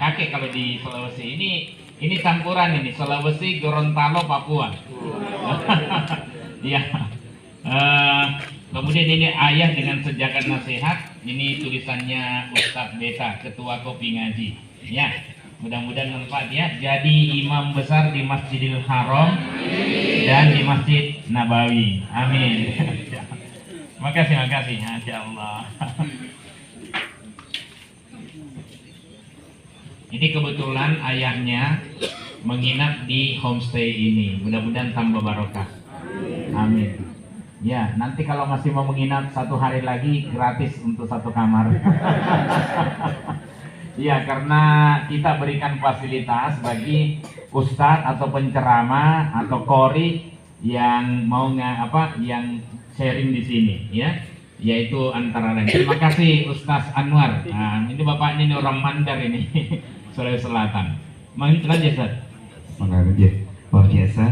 kakek kalau di Sulawesi. Ini campuran ini, Sulawesi, Gorontalo, Papua. Ya. Kemudian ini ayah dengan sejagat nasihat. Ini tulisannya Ustadz Beta, Ketua Kopi Ngaji. Ya, mudah-mudahan manfaat ya. Jadi imam besar di Masjidil Haram dan di Masjid Nabawi. Amin. Makasih, Masya Allah. Ini kebetulan ayahnya menginap di homestay ini. Mudah-mudahan tambah barokah. Amin. Ya, nanti kalau masih mau menginap 1 hari lagi gratis untuk 1 kamar. Ya, karena kita berikan fasilitas bagi ustadz atau penceramah atau qori yang mau yang sharing di sini, ya, yaitu antara lain. Terima kasih Ustaz Anwar. Nah, ini bapaknya ini orang Mandar ini, Sulawesi Selatan. Mungkin aja, Ustaz. Luar biasa,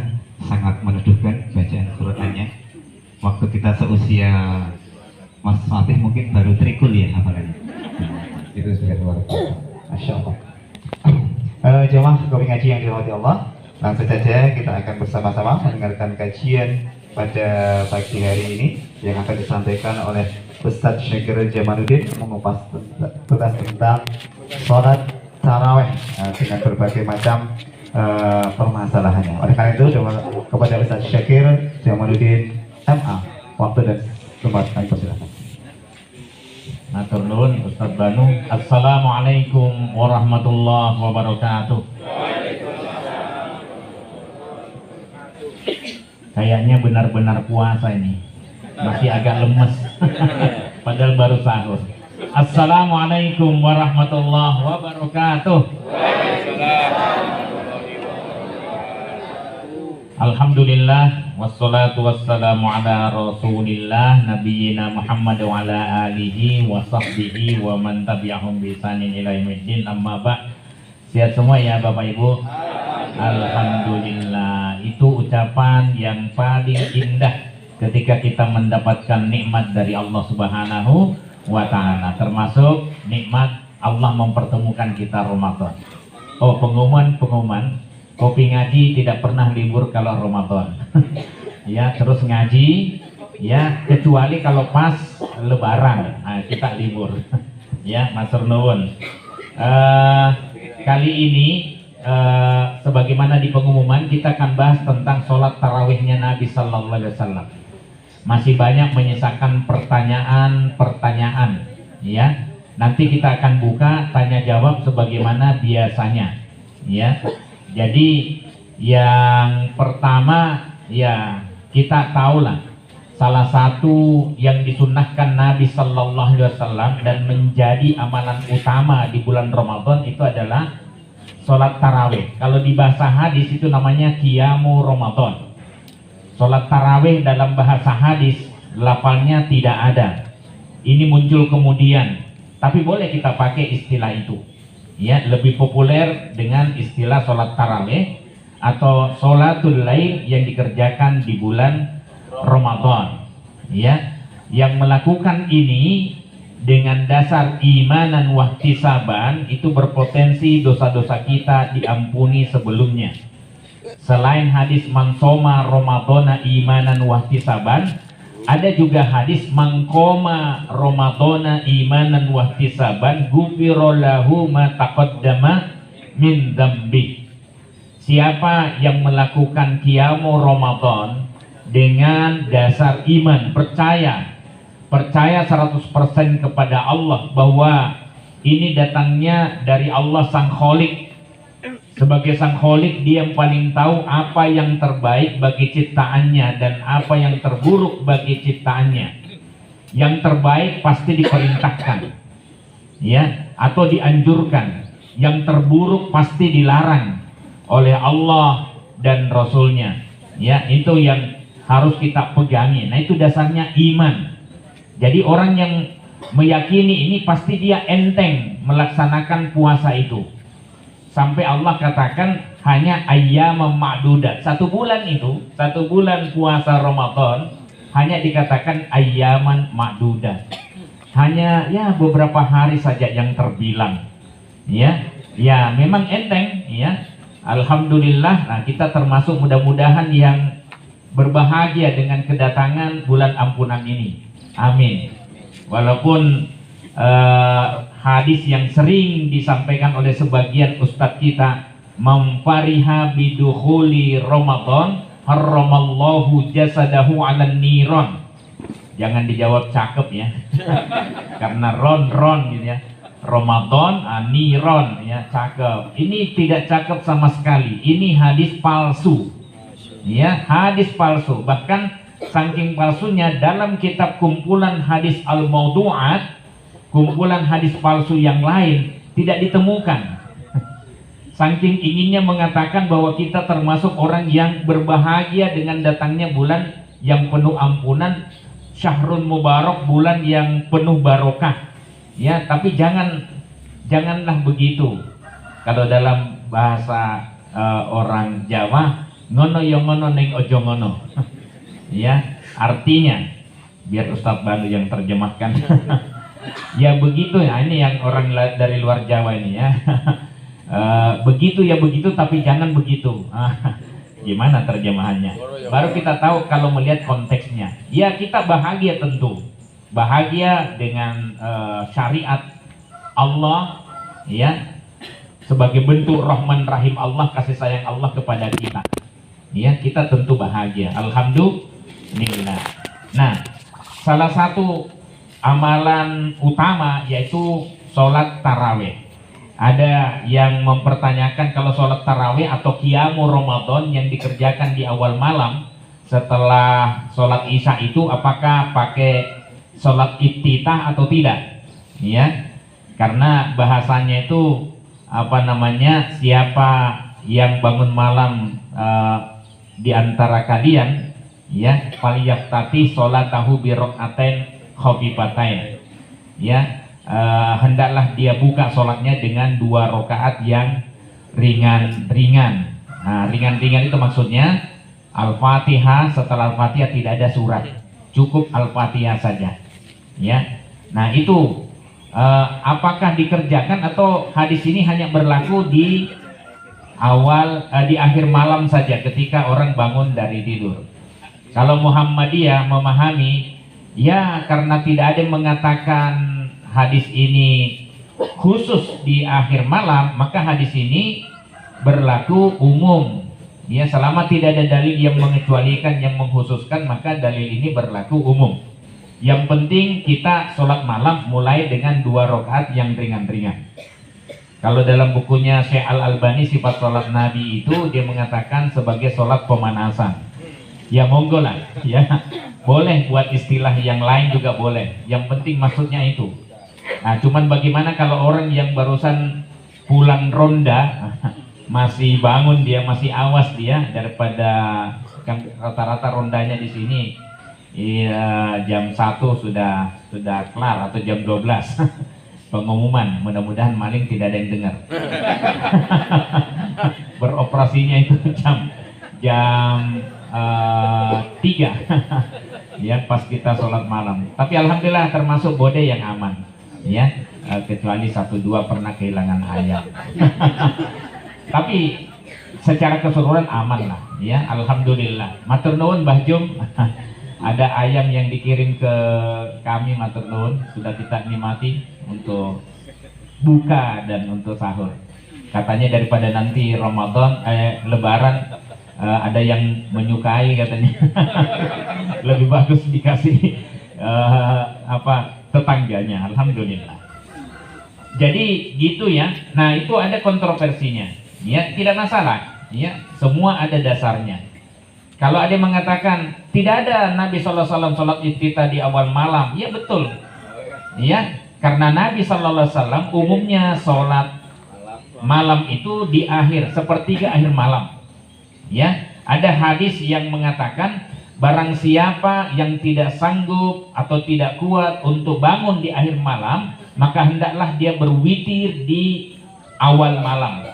sangat meneduhkan bacaan Qurannya. Waktu kita seusia Mas Fatih mungkin baru trikul ya apalagi. Itu sudah luar biasa. Masya Allah. Jemaah Kopi Ngaji yang dirahmati Allah, langsung saja kita akan bersama-sama mendengarkan kajian pada pagi hari ini yang akan disampaikan oleh Ustadz Syakir Jamaluddin mengupas tentang sholat taraweh dengan berbagai macam permasalahannya. Oleh karena itu, kepada Ustadz Syakir Jamaluddin MA, waktu dan tempat kami persilakan. Matur nuwun Ustaz Banu. Assalamualaikum warahmatullahi wabarakatuh. Kayaknya benar-benar puasa ini. Masih agak lemes. Padahal baru sahur. Assalamualaikum warahmatullahi wabarakatuh. Alhamdulillah wassalatu wassalamu ala rasulillah nabiyina Muhammad wa ala alihi wa sahbihi wa man tabi'ahum bi ihsanin ila yaumiddin, amma ba'd. Sehat semua ya Bapak Ibu? Alhamdulillah. Itu ucapan yang paling indah ketika kita mendapatkan nikmat dari Allah Subhanahu wa ta'ala, termasuk nikmat Allah mempertemukan kita Ramadan. Oh, pengumuman Kopi Ngaji tidak pernah libur kalau Ramadan. Ya, terus ngaji ya, kecuali kalau pas lebaran. Nah, kita libur. Ya, matur nuwun. Kali ini sebagaimana di pengumuman, kita akan bahas tentang sholat tarawihnya Nabi Sallallahu Alaihi Wasallam. Masih banyak menyisakan pertanyaan, ya. Nanti kita akan buka tanya jawab sebagaimana biasanya, ya. Jadi yang pertama, ya, kita tahulah salah satu yang disunnahkan Nabi Sallallahu Alaihi Wasallam dan menjadi amalan utama di bulan Ramadan itu adalah sholat tarawih. Kalau di bahasa hadis itu namanya qiyamu Ramadan. Sholat tarawih dalam bahasa hadis lafalnya tidak ada. Ini muncul kemudian, tapi boleh kita pakai istilah itu. Ya, lebih populer dengan istilah sholat tarawih atau sholatul lail yang dikerjakan di bulan Ramadan. Ya, yang melakukan ini dengan dasar imanan wahtisaban itu berpotensi dosa-dosa kita diampuni sebelumnya. Selain hadis man shoma ramadhana imanan wahtisaban, ada juga hadis mangkoma Ramadhana imanan wahtisaban ghufira lahu ma taqaddama min dzambi. Siapa yang melakukan qiyamu Ramadan dengan dasar iman, percaya 100% kepada Allah bahwa ini datangnya dari Allah Sang Kholik. Sebagai Sang Kholik, Dia yang paling tahu apa yang terbaik bagi ciptaannya dan apa yang terburuk bagi ciptaannya. Yang terbaik pasti diperintahkan, ya, atau dianjurkan. Yang terburuk pasti dilarang oleh Allah dan Rasulnya. Ya, itu yang harus kita pegangi. Nah, itu dasarnya iman. Jadi orang yang meyakini ini pasti dia enteng melaksanakan puasa itu. Sampai Allah katakan hanya ayyamam ma'dudat. 1 bulan itu, 1 bulan puasa Ramadan hanya dikatakan ayyaman ma'dudat. Hanya ya beberapa hari saja yang terbilang. Ya, Ya, memang enteng ya. Alhamdulillah, nah kita termasuk mudah-mudahan yang berbahagia dengan kedatangan bulan ampunan ini. Amin. Walaupun hadis yang sering disampaikan oleh sebagian ustadz kita, memfariha bidukhuli Ramadan harramallahu jasadahu 'alan niron. Jangan dijawab cakep ya. Karena ron gitu ya. Ramadan, niron ya, cakep. Ini tidak cakep sama sekali. Ini hadis palsu. Ya, hadis palsu. Bahkan saking palsunya dalam kitab kumpulan hadis al-maudu'at, kumpulan hadis palsu yang lain tidak ditemukan. Saking inginnya mengatakan bahwa kita termasuk orang yang berbahagia dengan datangnya bulan yang penuh ampunan, syahrun mubarak, bulan yang penuh barokah. Ya, tapi janganlah begitu. Kalau dalam bahasa orang Jawa, ngono yo ngono neng ojo ngono. Ya, artinya biar Ustadz Banu yang terjemahkan. Ya begitu ya, ini yang orang dari luar Jawa ini ya. Begitu ya begitu, tapi jangan begitu. Gimana terjemahannya? Baru kita tahu kalau melihat konteksnya. Ya, kita bahagia tentu. Bahagia dengan syariat Allah ya, sebagai bentuk rahman rahim Allah, kasih sayang Allah kepada kita ya, kita tentu bahagia, alhamdulillah. Nah, salah satu amalan utama yaitu sholat tarawih. Ada yang mempertanyakan kalau sholat tarawih atau qiyamu Ramadan yang dikerjakan di awal malam setelah sholat isya itu apakah pakai sholat iftitah atau tidak ya, karena bahasanya itu apa namanya, siapa yang bangun malam di antara kalian ya, falyaftati sholatahu bi rakaatain khafifatain ya, hendaklah dia buka sholatnya dengan 2 rakaat yang ringan-ringan. Nah, ringan-ringan itu maksudnya Al-Fatihah, setelah Al-Fatihah tidak ada surat, cukup Al-Fatihah saja ya. Nah itu apakah dikerjakan atau hadis ini hanya berlaku di awal di akhir malam saja ketika orang bangun dari tidur? Kalau Muhammadiyah memahami ya, karena tidak ada yang mengatakan hadis ini khusus di akhir malam, maka hadis ini berlaku umum ya, selama tidak ada dalil yang mengecualikan, yang mengkhususkan, maka dalil ini berlaku umum. Yang penting kita sholat malam mulai dengan 2 rakaat yang ringan-ringan. Kalau dalam bukunya Syekh Al-Albani sifat sholat Nabi itu dia mengatakan sebagai sholat pemanasan. Ya monggo lah ya, boleh buat istilah yang lain juga boleh. Yang penting maksudnya itu. Nah, cuman bagaimana kalau orang yang barusan pulang ronda masih bangun, dia masih awas dia, daripada kan rata-rata rondanya di sini jam 1 sudah kelar atau jam 12 pengumuman, mudah-mudahan maling tidak ada yang dengar. Beroperasinya itu jam 3 ya, pas kita sholat malam. Tapi alhamdulillah termasuk bode yang aman ya, kecuali 1-2 pernah kehilangan ayam. Tapi secara keseluruhan aman lah ya, alhamdulillah. Matur nuwun Mbah Jum. Ada ayam yang dikirim ke kami, matur nuwun, sudah kita nikmati untuk buka dan untuk sahur. Katanya daripada nanti Ramadan Lebaran ada yang menyukai katanya. Lebih bagus dikasih tetangganya. Alhamdulillah. Jadi gitu ya. Nah, itu ada kontroversinya. Ya, tidak masalah. Ya, semua ada dasarnya. Kalau ada yang mengatakan tidak ada Nabi SAW sholat iftitah di awal malam, ya betul. Ya, karena Nabi SAW umumnya sholat malam itu di akhir, sepertiga akhir malam. Ya, ada hadis yang mengatakan barang siapa yang tidak sanggup atau tidak kuat untuk bangun di akhir malam, maka hendaklah dia berwitir di awal malam.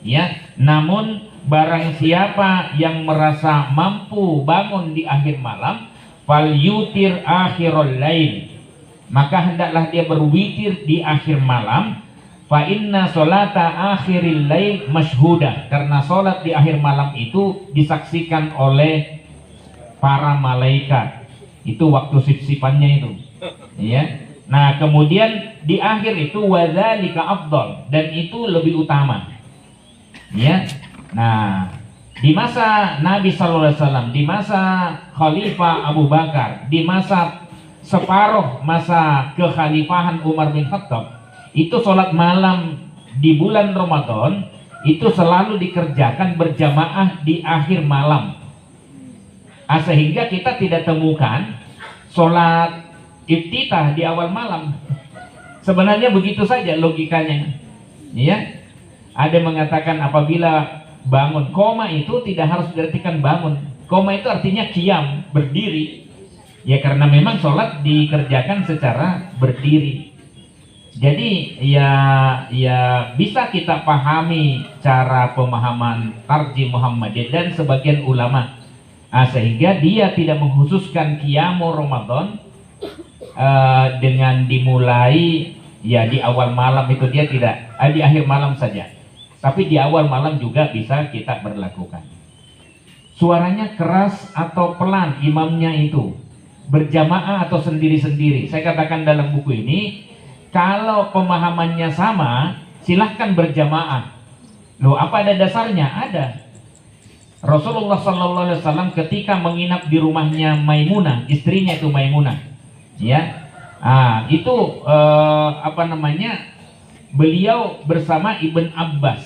Ya, namun barang siapa yang merasa mampu bangun di akhir malam, fal yutir akhirul lail, maka hendaklah dia berwitir di akhir malam. Fa inna sholata akhiril lail masyhuda, karena sholat di akhir malam itu disaksikan oleh para malaikat. Itu waktu sip-sipannya itu, ya. Nah, kemudian di akhir itu wadzalika afdal, dan itu lebih utama, ya. Nah, di masa Nabi sallallahu alaihi wasallam, di masa Khalifah Abu Bakar, di masa separuh masa kekhalifahan Umar bin Khattab, itu sholat malam di bulan Ramadan itu selalu dikerjakan berjamaah di akhir malam. Sehingga kita tidak temukan sholat iftitah di awal malam. Sebenarnya begitu saja logikanya, ya. Ada mengatakan apabila bangun, koma itu tidak harus diartikan bangun. Koma itu artinya qiyam, berdiri. Ya, karena memang sholat dikerjakan secara berdiri. Jadi ya bisa kita pahami cara pemahaman Tarjih Muhammadiyah dan sebagian ulama, sehingga dia tidak mengkhususkan qiyamul Ramadan dengan dimulai ya di awal malam, itu dia tidak, di akhir malam saja, tapi di awal malam juga bisa kita berlakukan. Suaranya keras atau pelan imamnya itu, berjamaah atau sendiri-sendiri. Saya katakan dalam buku ini, kalau pemahamannya sama, silahkan berjamaah. Loh, apa ada dasarnya? Ada. Rasulullah SAW ketika menginap di rumahnya Maimunah, istrinya itu Maimunah, ya, beliau bersama Ibn Abbas,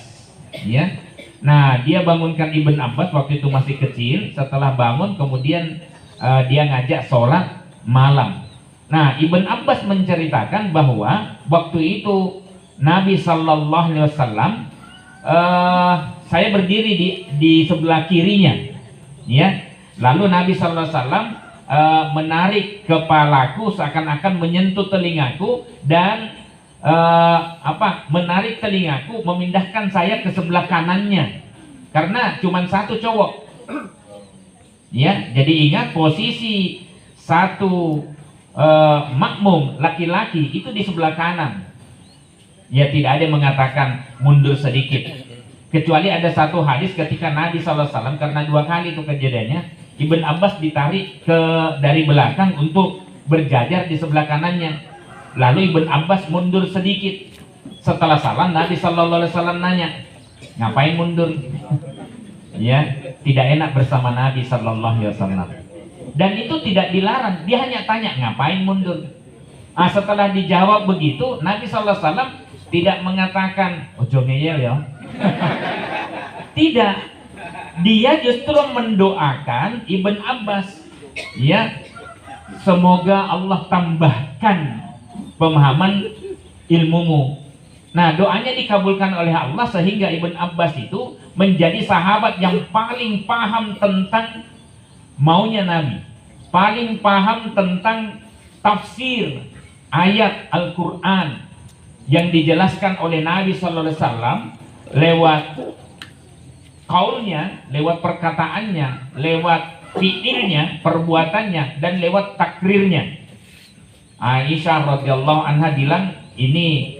ya. Nah, dia bangunkan Ibn Abbas waktu itu masih kecil. Setelah bangun, kemudian dia ngajak sholat malam. Nah, Ibn Abbas menceritakan bahwa waktu itu Nabi Sallallahu Alaihi Wasallam, saya berdiri di sebelah kirinya, ya. Lalu Nabi Sallallahu Alaihi Wasallam menarik kepalaku seakan-akan menyentuh telingaku dan menarik telingaku, memindahkan saya ke sebelah kanannya karena cuma satu cowok, ya. Jadi ingat, posisi satu makmum laki-laki itu di sebelah kanan. Ya, tidak ada yang mengatakan mundur sedikit, kecuali ada satu hadis ketika Nabi SAW, karena dua kali itu kejadiannya, Ibn Abbas ditarik dari belakang untuk berjajar di sebelah kanannya. Lalu Ibn Abbas mundur sedikit. Setelah salam, Nabi SAW nanya, ngapain mundur? Ya, tidak enak bersama Nabi SAW. Dan itu tidak dilarang, dia hanya tanya, ngapain mundur? Setelah dijawab begitu, Nabi SAW tidak mengatakan, ojo ngeyel ya. Tidak, dia justru mendoakan Ibn Abbas, ya, semoga Allah tambahkan pemahaman ilmumu. Nah, doanya dikabulkan oleh Allah sehingga Ibn Abbas itu menjadi sahabat yang paling paham tentang maunya Nabi, paling paham tentang tafsir ayat Al-Quran yang dijelaskan oleh Nabi Sallallahu Alaihi Wasallam lewat kaulnya, lewat perkataannya, lewat fiilnya, perbuatannya, dan lewat takrirnya. Aisyah radhiyallahu anha bilang ini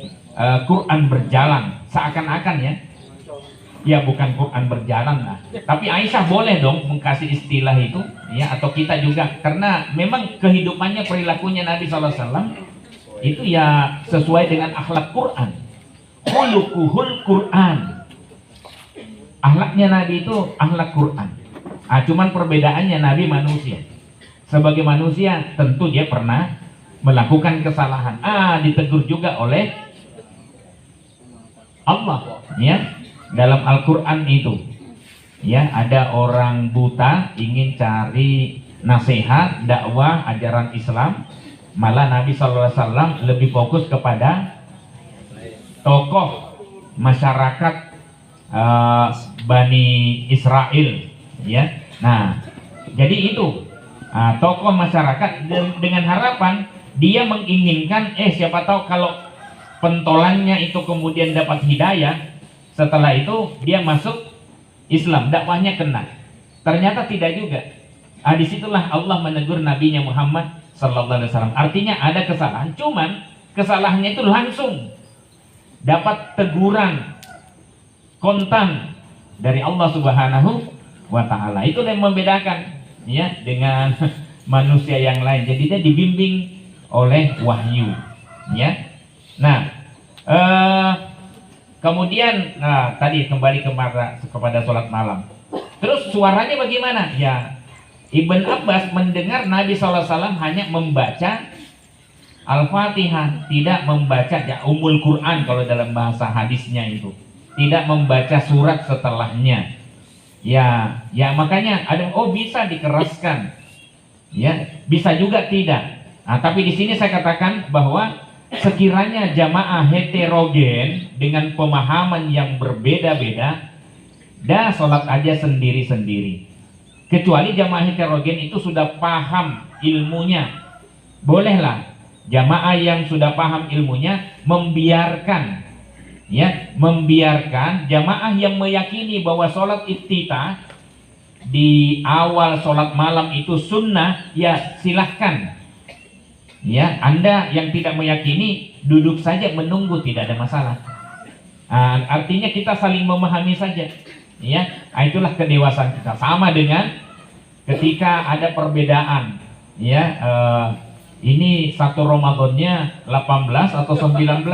Quran berjalan, seakan-akan ya. Ya, bukan Quran berjalan lah. Tapi Aisyah boleh dong mengkasih istilah itu, ya, atau kita juga, karena memang kehidupannya, perilakunya Nabi SAW itu ya sesuai dengan akhlak Quran. Khuluquhul Quran. Akhlaknya Nabi itu akhlak Quran. Cuman perbedaannya Nabi manusia. Sebagai manusia tentu dia pernah melakukan kesalahan. Ditegur juga oleh Allah, ya. Dalam Al-Quran itu, ya, ada orang buta ingin cari nasihat, dakwah, ajaran Islam, malah Nabi SAW lebih fokus kepada tokoh masyarakat Bani Israel, ya. Nah, jadi itu tokoh masyarakat dengan harapan dia menginginkan, siapa tahu kalau pentolannya itu kemudian dapat hidayah, setelah itu dia masuk Islam, dakwahnya kena. Ternyata tidak juga. Disitulah Allah menegur Nabinya Muhammad Sallallahu Alaihi Wasallam. Artinya ada kesalahan, cuman kesalahannya itu langsung dapat teguran kontan dari Allah Subhanahu wa taala. Itu yang membedakan ya dengan manusia yang lain. Jadi dia dibimbing oleh wahyu ya. Nah, kemudian tadi kembali kepada sholat malam. Terus suaranya bagaimana? Ya, Ibn Abbas mendengar Nabi SAW hanya membaca Al-Fatihah, tidak membaca ya Ummul Quran kalau dalam bahasa hadisnya itu, tidak membaca surat setelahnya. Ya makanya ada bisa dikeraskan, ya bisa juga tidak. Nah, tapi di sini saya katakan bahwa sekiranya jamaah heterogen dengan pemahaman yang berbeda-beda, dah sholat aja sendiri-sendiri. Kecuali jamaah heterogen itu sudah paham ilmunya, bolehlah jamaah yang sudah paham ilmunya membiarkan jamaah yang meyakini bahwa sholat iftitah di awal sholat malam itu sunnah, ya silahkan. Ya, Anda yang tidak meyakini duduk saja menunggu, tidak ada masalah. Artinya kita saling memahami saja. Ya, itulah kedewasaan kita. Sama dengan ketika ada perbedaan. Ya, ini satu Ramadannya 18 atau 19.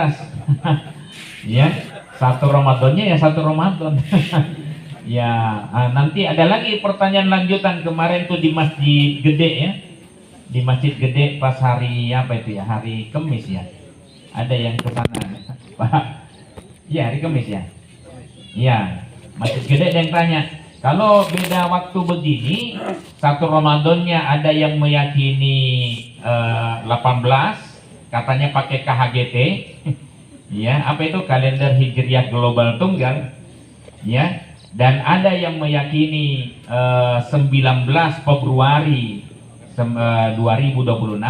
Ya, satu Ramadannya ya satu Ramadan. Ya, nanti ada lagi pertanyaan lanjutan kemarin tuh di Masjid Gede ya. Di Masjid Gede pas hari apa itu ya? Hari Kamis ya. Ada yang ke sana. Ya, hari Kamis ya. Ya, Masjid Gede ada yang tanya, kalau beda waktu begini, satu Ramadannya ada yang meyakini 18, katanya pakai KHGT. Ya, apa itu kalender Hijriah Global Tunggal, ya, dan ada yang meyakini 19 Februari 2026,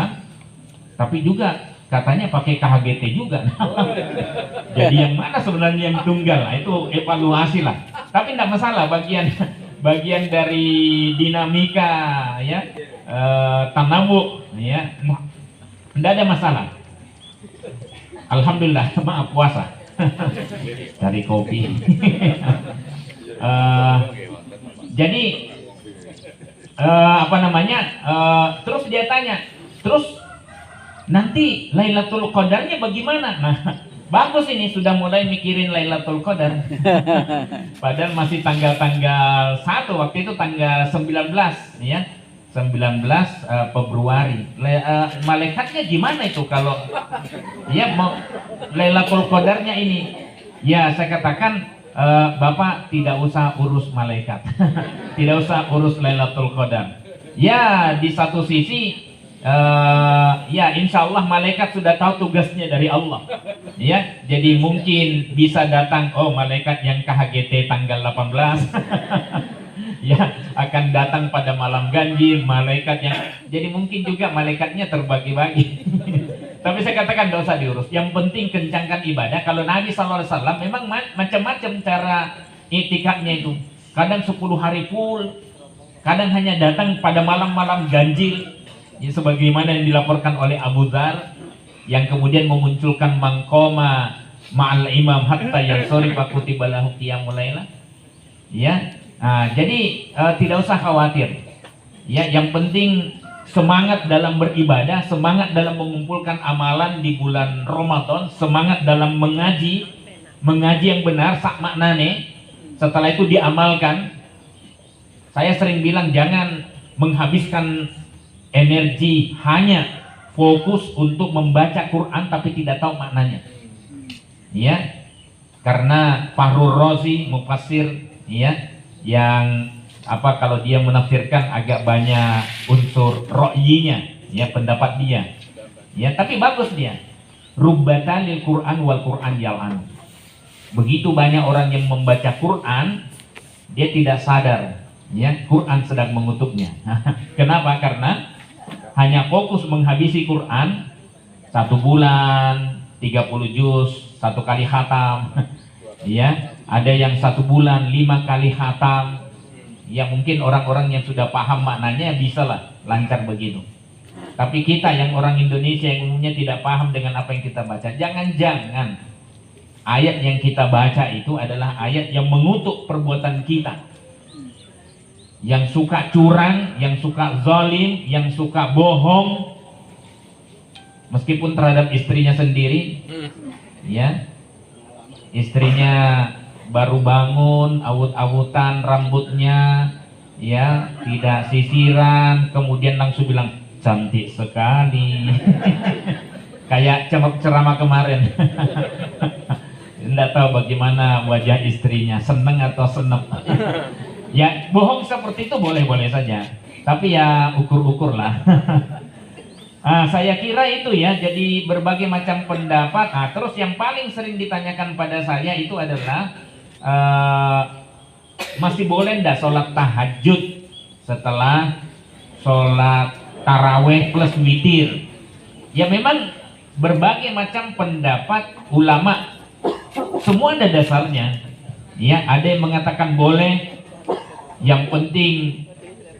tapi juga katanya pakai KHGT juga. Jadi yang mana sebenarnya yang tunggal? Nah, itu evaluasi lah. Tapi tidak masalah, bagian dari dinamika ya, tanawwu ya, tidak ada masalah. Alhamdulillah, maaf puasa. Cari kopi. Jadi terus dia tanya, terus nanti Lailatul Qadarnya bagaimana? Nah, bagus ini sudah mulai mikirin Lailatul Qadar. Padahal masih tanggal 1, waktu itu tanggal 19 ya. 19 Februari. Malaikatnya gimana itu kalau ya mau Lailatul Qadarnya ini? Ya, saya katakan Bapak tidak usah urus malaikat. Tidak usah urus Lailatul Qadar. Ya, di satu sisi ya insya Allah malaikat sudah tahu tugasnya dari Allah. Ya, jadi mungkin bisa datang, oh malaikat yang KHGT tanggal 18. Ya, akan datang pada malam ganjil, malaikat yang jadi mungkin juga malaikatnya terbagi-bagi. Tapi saya katakan tidak usah diurus. Yang penting kencangkan ibadah. Kalau Nabi SAW memang macam-macam cara itikadnya itu. Kadang 10 hari full, kadang hanya datang pada malam-malam ganjil. Ya, sebagaimana yang dilaporkan oleh Abu Dzar, yang kemudian memunculkan mangkoma ma'al imam hatta yang sori kutiba lahu qiyamul laila. Ya. Jadi tidak usah khawatir. Ya, yang penting semangat dalam beribadah, semangat dalam mengumpulkan amalan di bulan Ramadan, semangat dalam mengaji yang benar sak maknane. Setelah itu diamalkan. Saya sering bilang jangan menghabiskan energi hanya fokus untuk membaca Quran tapi tidak tahu maknanya. Ya. Karena Fahrur Razi mufassir ya, yang kalau dia menafsirkan agak banyak unsur ro'yinya, ya pendapat dia, ya tapi bagus dia. Rubbatalil Quran wal Quran yal'an. Begitu banyak orang yang membaca Quran, dia tidak sadar, ya Quran sedang mengutuknya. Kenapa? Karena hanya fokus menghabisi Quran 1 bulan, 30 juz, 1 kali khatam. Ya, ada yang 1 bulan 5 kali khatam. Ya mungkin orang-orang yang sudah paham maknanya bisa lah lancar begitu. Tapi kita yang orang Indonesia yang umumnya tidak paham dengan apa yang kita baca, jangan-jangan ayat yang kita baca itu adalah ayat yang mengutuk perbuatan kita. Yang suka curang, yang suka zalim, yang suka bohong, meskipun terhadap istrinya sendiri, ya, istrinya baru bangun, awut-awutan rambutnya, ya, tidak sisiran, kemudian langsung bilang cantik sekali, kayak ceramah kemarin. Tidak tahu bagaimana wajah istrinya, seneng atau senep. Ya, bohong seperti itu boleh-boleh saja, tapi ya ukur-ukur lah. Nah, saya kira itu ya, jadi berbagai macam pendapat. Nah, terus yang paling sering ditanyakan pada saya itu adalah masih boleh enggak sholat tahajud setelah sholat taraweh plus witir? Ya memang berbagai macam pendapat ulama, semua ada dasarnya. Ya, ada yang mengatakan boleh, yang penting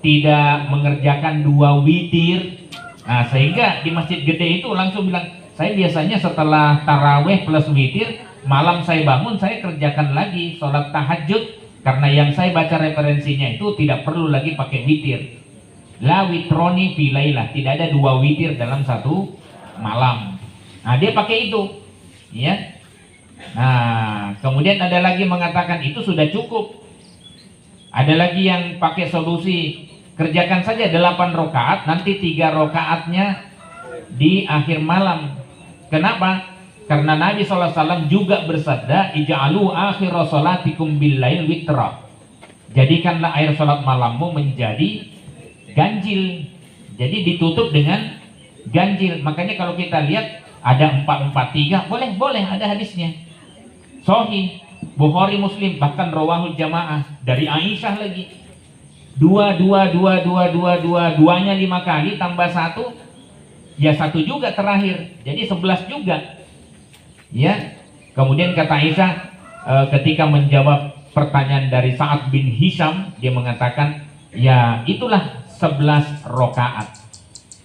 tidak mengerjakan 2 witir. Nah, sehingga di masjid gede itu langsung bilang, saya biasanya setelah taraweh plus witir, malam saya bangun, saya kerjakan lagi sholat tahajud, karena yang saya baca referensinya itu tidak perlu lagi pakai witir. La witroni filailah, tidak ada 2 witir dalam satu malam. Nah, dia pakai itu, ya. Nah, kemudian ada lagi mengatakan itu sudah cukup. Ada lagi yang pakai solusi, kerjakan saja 8 rakaat, nanti 3 rakaatnya di akhir malam. Kenapa? Karena Nabi SAW juga bersabda, ija'alu akhir sholatikum billail witra. Jadikanlah akhir sholat malammu menjadi ganjil. Jadi ditutup dengan ganjil. Makanya kalau kita lihat ada 4-4-3, boleh ada hadisnya. Sahih, Bukhari Muslim, bahkan rawahul jamaah dari Aisyah lagi. 2 duanya 5 kali tambah 1, ya 1 juga terakhir, jadi 11 juga. Ya, kemudian kata Aisyah ketika menjawab pertanyaan dari Sa'ad bin Hisham, dia mengatakan, ya itulah 11 rakaat.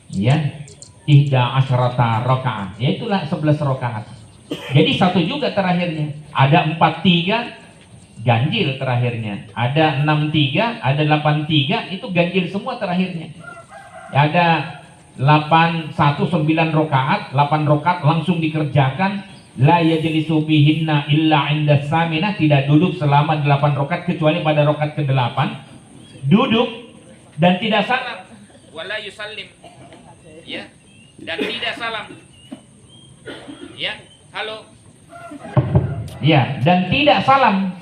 Ya, 11 rakaat, ya itulah 11 rakaat. Jadi 1 juga terakhirnya. Ada 4-3 ganjil terakhirnya, ada 6-3, ada 8-3, itu ganjil semua terakhirnya. Ada 8-1-9 rakaat, 8 rakaat langsung dikerjakan. La yajlisu fihinna illa 'inda saminah, tidak duduk selama 8 rakaat kecuali pada rakaat ke-8 duduk dan tidak salam. Wala yusallim, ya, dan tidak salam. Ya, halo. Ya, dan tidak salam.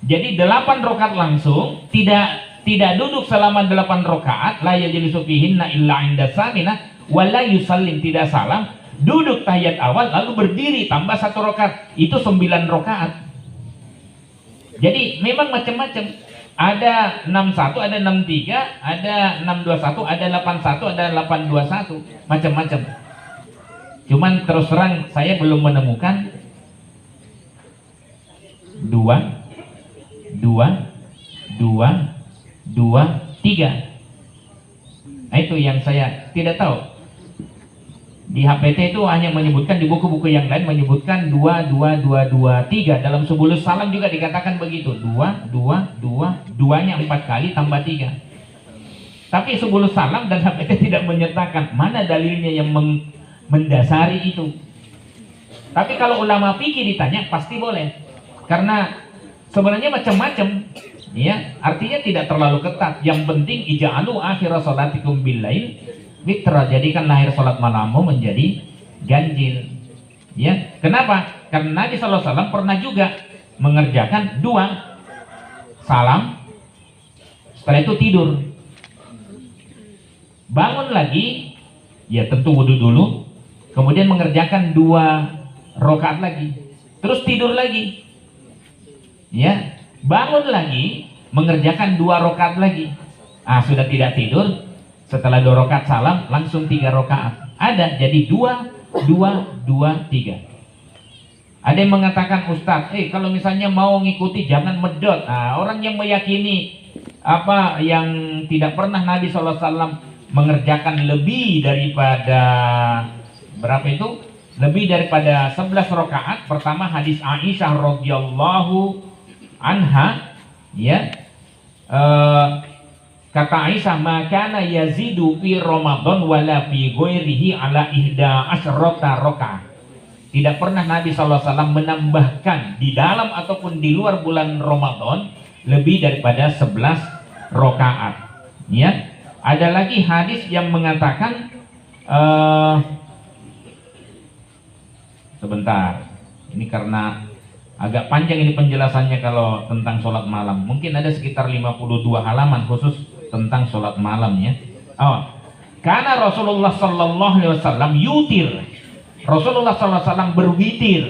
Jadi 8 rakaat langsung, tidak duduk selama 8 rakaat, la yajlisu fihinna illa 'inda saminah, wala yusallim, tidak salam, duduk tahiyat awal lalu berdiri tambah 1 rakaat, itu 9 rakaat. Jadi memang macam-macam. Ada 61, ada 63, ada 621, ada 81, ada 821, macam-macam. Cuman terus terang saya belum menemukan 2 3. Nah, itu yang saya tidak tahu. Di HPT itu hanya menyebutkan, di buku-buku yang lain menyebutkan 2 3. Dalam sebulus salam juga dikatakan begitu, 2 nya 4 kali tambah 3. Tapi sebulus salam dan HPT tidak menyertakan. Mana dalilnya yang mendasari itu? Tapi kalau ulama fikih ditanya pasti boleh, karena sebenarnya macam-macam, ya, artinya tidak terlalu ketat. Yang penting ija'alu akhir sholatikum billail witra, jadikan akhir sholat malammu menjadi ganjil. Ya, kenapa? Karena Nabi SAW pernah juga mengerjakan 2 salam, setelah itu tidur, bangun lagi, ya tentu wudhu dulu, kemudian mengerjakan 2 rakaat lagi, terus tidur lagi. Ya, bangun lagi, mengerjakan 2 rakaat lagi. Sudah tidak tidur, setelah 2 rakaat salam langsung 3 rakaat. Ada, jadi 2 3. Ada yang mengatakan, Ustadz, kalau misalnya mau ngikuti jangan medot. Orang yang meyakini apa yang tidak pernah Nabi SAW mengerjakan lebih daripada berapa itu? lebih daripada 11 rakaat. Pertama hadis Aisyah radhiyallahu anha, ya, kata Aisyah, makana yazidu fi Ramadan wala fi ghairihi ala ihda asyrata rakaat. Tidak pernah Nabi SAW menambahkan di dalam ataupun di luar bulan Ramadan lebih daripada 11 rakaat. Ya, ada lagi hadis yang mengatakan sebentar, ini karena agak panjang ini penjelasannya kalau tentang sholat malam. Mungkin ada sekitar 52 halaman khusus tentang sholat malam, ya. Karena Rasulullah Sallallahu Alaihi Wasallam yutir, Rasulullah Sallallahu Alaihi Wasallam berwitir.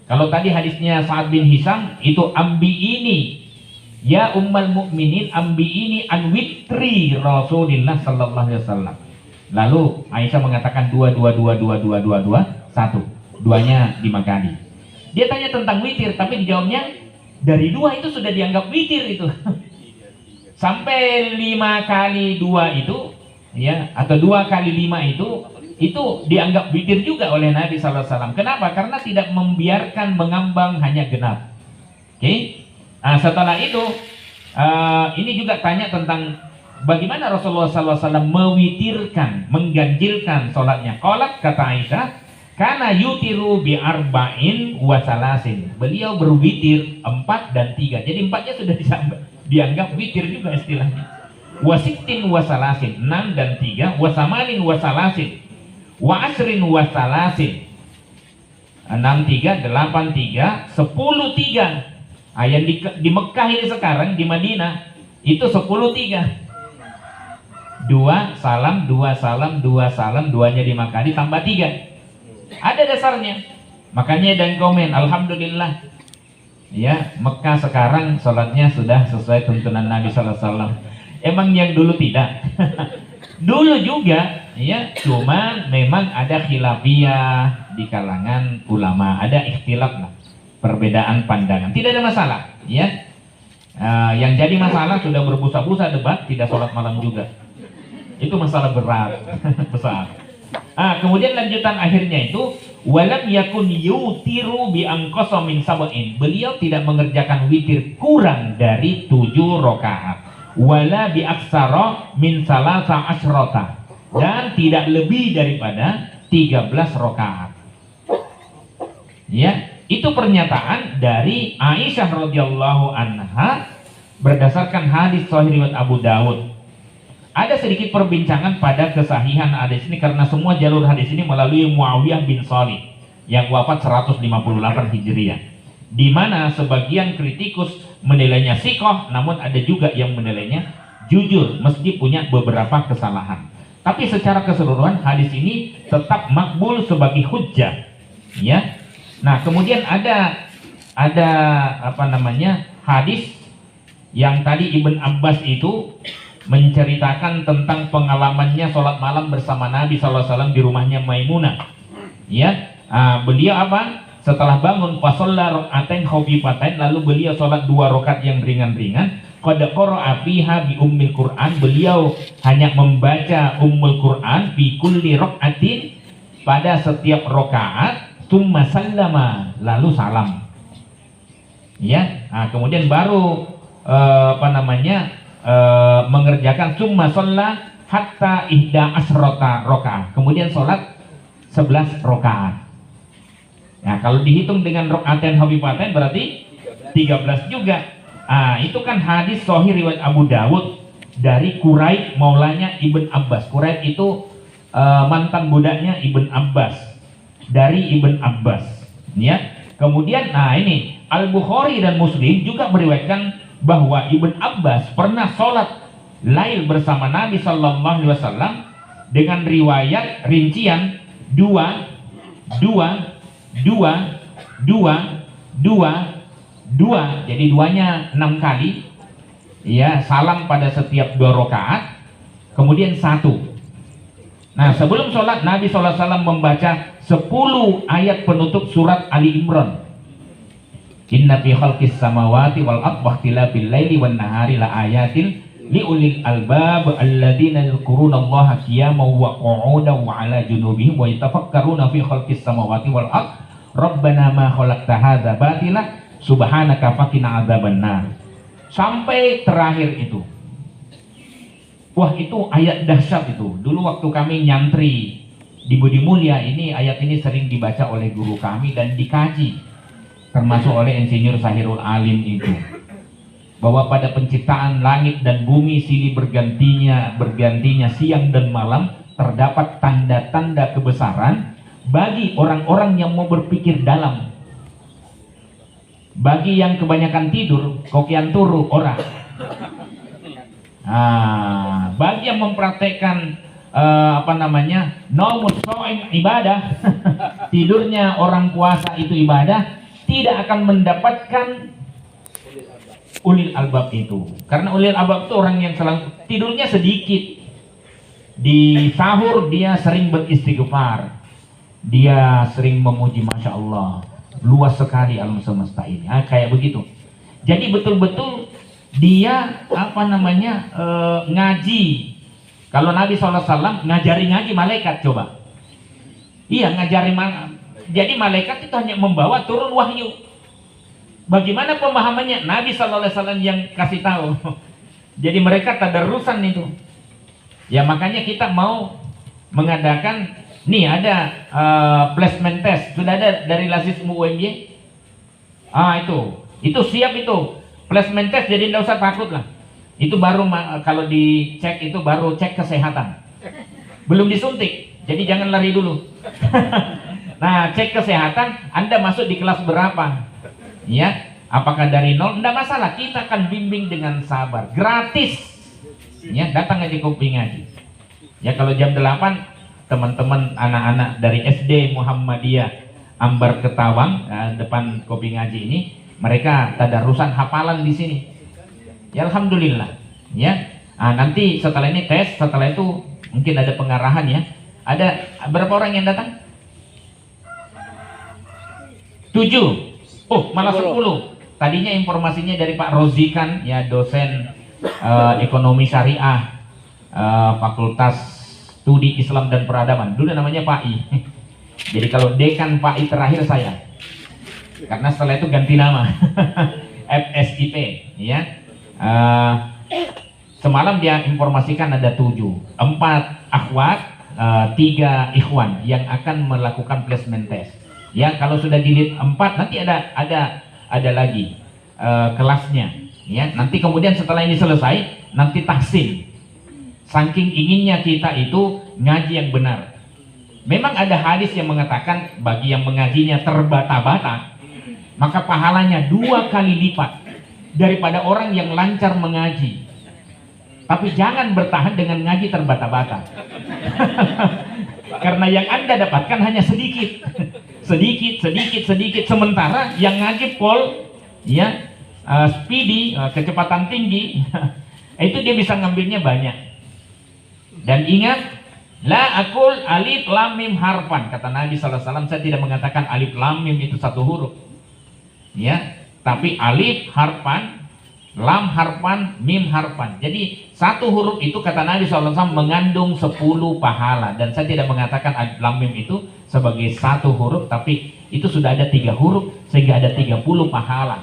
Kalau tadi hadisnya Sa'ad bin Hisam itu ambi ini, ya ummal mukminin ambi ini an witri Rasulullah Sallallahu Alaihi Wasallam. Lalu Aisyah mengatakan 1. Duanya dimakani. Dia tanya tentang witir, tapi dijawabnya dari 2 itu sudah dianggap witir itu. Sampai 5 kali 2 itu, ya, atau 2 kali 5 itu dianggap witir juga oleh Nabi Sallallahu Alaihi Wasallam. Kenapa? Karena tidak membiarkan mengambang hanya genap. Oke? Nah, setelah itu ini juga tanya tentang bagaimana Rasulullah SAW mewitirkan, mengganjilkan sholatnya. Qalat, kata Aisyah, karena yutiru bi arba'in wa salasin. Beliau berwitir 4 dan 3. Jadi 4-nya sudah dianggap witir juga istilahnya. Wa sittin wa salasin, 6 dan 3. Wa samanin wa salasin, wa asrin wa salasin, 6 3, 8 3, 10 3. Yang di Mekah ini sekarang, di Madinah itu 10 3. 2 salam, 2 salam, 2 salam, 2-nya dimakani tambah 3. Ada dasarnya. Makanya dan komen, alhamdulillah, ya, Mekah sekarang sholatnya sudah sesuai tuntunan Nabi Sallallahu Alaihi Wasallam. Emang yang dulu tidak? Dulu juga, ya, cuman memang ada khilafiyah di kalangan ulama, ada ikhtilaf lah, perbedaan pandangan. Tidak ada masalah, ya. Yang jadi masalah sudah berbusa-busa debat, tidak sholat malam juga. Itu masalah berat, besar. Kemudian lanjutan akhirnya itu, walam yakun yutiru bi anqasa min sab'in. Beliau tidak mengerjakan witir kurang dari 7 rakaat. Wala bi aksara min salasa asyrata, dan tidak lebih daripada 13 rakaat. Ya, itu pernyataan dari Aisyah radhiyallahu anha berdasarkan hadis sahih riwayat Abu Dawud. Ada sedikit perbincangan pada kesahihan hadis ini karena semua jalur hadis ini melalui Muawiyah bin Shalih yang wafat 158 Hijriah, di mana sebagian kritikus menilainya sikoh, namun ada juga yang menilainya jujur meski punya beberapa kesalahan. Tapi secara keseluruhan hadis ini tetap makbul sebagai hujjah, ya. Nah, kemudian ada hadis yang tadi Ibn Abbas itu menceritakan tentang pengalamannya sholat malam bersama Nabi SAW di rumahnya Maimunah. Ya, beliau apa? Setelah bangun, fasolla rakaatain khafifatain, lalu beliau sholat 2 rakaat yang ringan-ringan. Qad qara'a fiha bi ummil Qur'an, beliau hanya membaca ummul Qur'an bi kulli rakaatin, pada setiap rakaat. Tsumma sallama, lalu salam. Ya, kemudian baru mengerjakan summa sholla hatta ihda asrota rakaat, kemudian sholat 11 rakaat. Nah, kalau dihitung dengan rakaatain khafifatain berarti 13 juga. Itu kan hadis sahih riwayat Abu Dawud dari Quraib maulanya Ibn Abbas. Quraib itu mantan budaknya Ibn Abbas, dari Ibn Abbas, ya. Kemudian ini Al-Bukhari dan Muslim juga meriwayatkan bahwa Ibn Abbas pernah sholat lail bersama Nabi Sallallahu Alaihi Wasallam dengan riwayat rincian 2, 2, 2, 2, 2, jadi 2-nya 6 kali, ya, salam pada setiap 2 rakaat, kemudian 1. Nah, sebelum sholat Nabi SAW membaca 10 ayat penutup surat Ali Imran. Inna fi khalqis samawati wal ardi wa ikhtilafil laili wan nahari la ayatil liulil albab alladzina yadhkuruna Allaha qiyaman wa qu'udan wa 'ala junubihim wa yatafakkaruna fi khalqis samawati wal ard rabbana ma khalaqta hadza batila subhanaka faqina adzabannar. Sampai terakhir itu. Wah, itu ayat dahsyat itu. Dulu waktu kami nyantri di Budi Mulia ini, ayat ini sering dibaca oleh guru kami dan dikaji, termasuk oleh Insinyur Sahirul Alim itu, bahwa pada penciptaan langit dan bumi silih bergantinya siang dan malam terdapat tanda-tanda kebesaran bagi orang-orang yang mau berpikir dalam. Bagi yang kebanyakan tidur, kokian turu orang. Bagi yang mempraktekkan naumus shaim ibadah, tidurnya orang puasa itu ibadah, tidak akan mendapatkan ulil albab itu. Karena ulil albab itu orang yang selalu tidurnya sedikit. Di sahur dia sering beristighfar, dia sering memuji Masya Allah, luas sekali alam semesta ini. Kayak begitu. Jadi betul-betul dia ngaji. Kalau Nabi SAW ngajari ngaji malaikat, coba. Iya, ngajari jadi malaikat itu hanya membawa turun wahyu. Bagaimana pemahamannya? Nabi SAW yang kasih tahu. Jadi mereka tadarrusan itu. Ya makanya kita mau mengadakan, nih ada placement test, sudah ada dari Lazismu UMY. Itu siap itu. Placement test, jadi tidak usah takut lah. Itu baru kalau dicek itu baru cek kesehatan. Belum disuntik, jadi jangan lari dulu. Nah, cek kesehatan, Anda masuk di kelas berapa? Ya, apakah dari nol? Tidak masalah, kita akan bimbing dengan sabar, gratis. Ya, datang aja Kopi Ngaji. Ya, kalau jam 8 teman-teman anak-anak dari SD Muhammadiyah Ambar Ketawang depan Kopi Ngaji ini, mereka tadarusan hafalan di sini. Ya, alhamdulillah. Ya, nanti setelah ini tes, setelah itu mungkin ada pengarahan ya. Ada berapa orang yang datang? 7. Oh, malah 10. Tadinya informasinya dari Pak Rozikan, ya dosen ekonomi syariah, Fakultas Studi Islam dan Peradaban. Dulu namanya Pak I. Jadi kalau dekan Pak I terakhir saya. Karena setelah itu ganti nama. FSIP, ya. Semalam dia informasikan ada 7, 4 akhwat, 3 ikhwan yang akan melakukan placement test. Ya, kalau sudah jilid 4 nanti ada lagi kelasnya. Ya, nanti kemudian setelah ini selesai, nanti tahsin. Saking inginnya kita itu ngaji yang benar. Memang ada hadis yang mengatakan bagi yang mengajinya terbata-bata, maka pahalanya 2 kali lipat daripada orang yang lancar mengaji. Tapi jangan bertahan dengan ngaji terbata-bata. Karena yang Anda dapatkan hanya sedikit. sedikit. Sementara yang ngaji pol, ya, speedy, kecepatan tinggi, itu dia bisa ngambilnya banyak. Dan ingat, la akul alif lam mim harfan. Kata Nabi SAW, saya tidak mengatakan alif lam mim itu 1 huruf. Ya, tapi alif harfan, lam harfan, mim harfan. Jadi 1 huruf itu kata Nabi SAW mengandung 10 pahala. Dan saya tidak mengatakan alif lam mim itu sebagai 1 huruf, tapi itu sudah ada 3 huruf sehingga ada 30 pahala.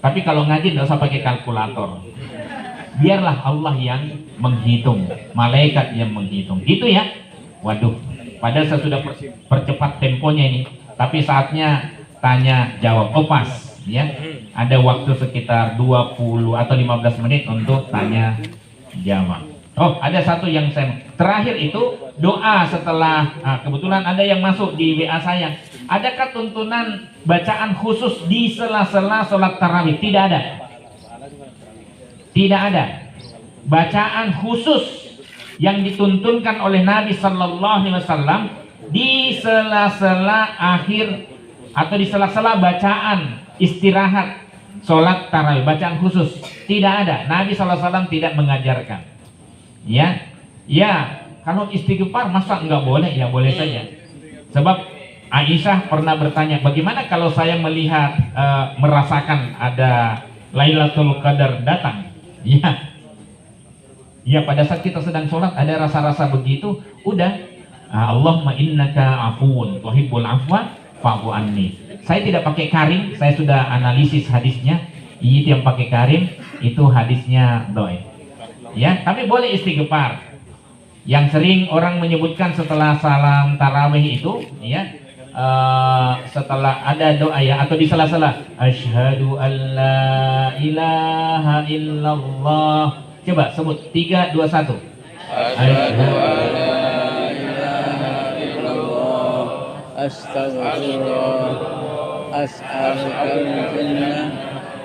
Tapi kalau ngaji tidak usah pakai kalkulator. Biarlah Allah yang menghitung, malaikat yang menghitung. Gitu ya. Waduh, padahal saya sudah percepat temponya ini. Tapi saatnya tanya jawab. Oh pas, ya. Ada waktu sekitar 20 atau 15 menit untuk tanya jawab. Oh, ada satu yang saya terakhir itu doa setelah kebetulan ada yang masuk di WA saya. Adakah tuntunan bacaan khusus di sela-sela sholat tarawih? Tidak ada. Tidak ada bacaan khusus yang dituntunkan oleh Nabi Sallallahu Alaihi Wasallam di sela-sela akhir atau di sela-sela bacaan istirahat sholat tarawih, bacaan khusus tidak ada. Nabi Sallallahu Alaihi Wasallam tidak mengajarkan. Ya, kalau istighfar masa nggak boleh? Ya boleh saja. Sebab Aisyah pernah bertanya, bagaimana kalau saya melihat merasakan ada Lailatul Qadar datang? Ya, Ya pada saat kita sedang sholat ada rasa-rasa begitu, udah Allahumma innaka afuwun tuhibbul afwa fa'fu anni. Saya tidak pakai karim, saya sudah analisis hadisnya. Itu yang pakai karim itu hadisnya dhaif. Ya, tapi boleh istighfar. Yang sering orang menyebutkan setelah salam tarawih itu, ya, setelah ada doa ya, atau di sela-sela asyhadu alla ilaha illallah. Coba sebut 3, 2, 1. Asyhadu alla ilaha illallah astaghfirullah as'alukal jannah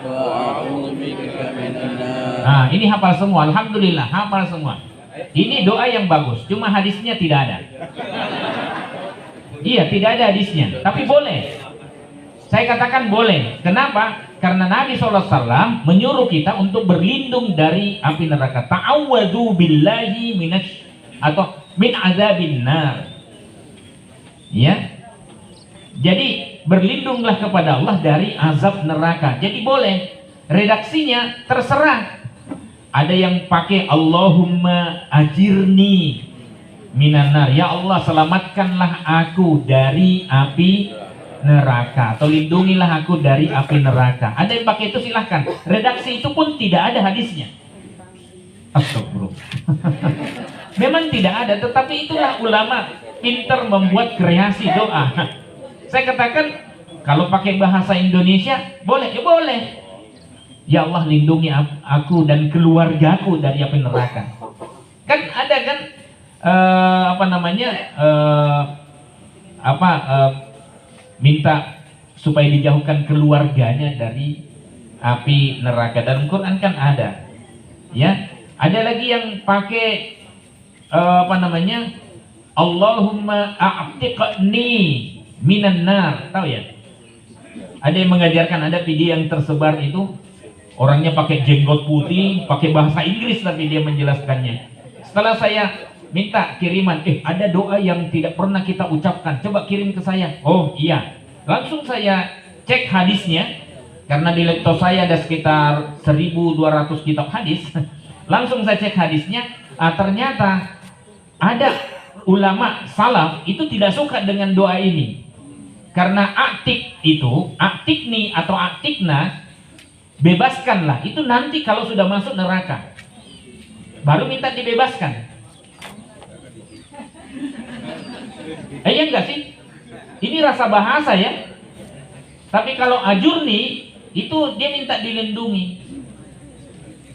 wa a'udzubika minan nar. Nah, ini hafal semua, alhamdulillah hafal semua. Ini doa yang bagus, cuma hadisnya tidak ada. Iya, tidak ada hadisnya, tapi boleh. Saya katakan boleh. Kenapa? Karena Nabi SAW menyuruh kita untuk berlindung dari api neraka. Ta'awwadhu billahi minash atau min azabin nar. Ya. Jadi berlindunglah kepada Allah dari azab neraka. Jadi boleh. Redaksinya terserah. Ada yang pakai Allahumma ajirni minan nar. Ya Allah, selamatkanlah aku dari api neraka, atau lindungilah aku dari api neraka. Ada yang pakai itu, silahkan. Redaksi itu pun tidak ada hadisnya. Astagfirullah. Memang tidak ada, tetapi itulah ulama pinter membuat kreasi doa. Saya katakan kalau pakai bahasa Indonesia boleh, ya boleh. Ya Allah, lindungi aku dan keluargaku dari api neraka. Kan ada kan minta supaya dijauhkan keluarganya dari api neraka. Dalam Quran kan ada. Ya, ada lagi yang pakai Allahumma a'tiqni minan nar, tahu ya? Ada yang mengajarkan, ada video yang tersebar itu orangnya pakai jenggot putih, pakai bahasa Inggris tapi dia menjelaskannya. Setelah saya minta kiriman, ada doa yang tidak pernah kita ucapkan, coba kirim ke saya. Oh iya, langsung saya cek hadisnya, karena di laptop saya ada sekitar 1.200 kitab hadis. Langsung saya cek hadisnya, ternyata ada ulama salaf itu tidak suka dengan doa ini. Karena aktikni atau aktikna, bebaskanlah, itu nanti kalau sudah masuk neraka baru minta dibebaskan. Ya enggak sih? Ini rasa bahasa ya. Tapi kalau ajurni itu dia minta dilindungi.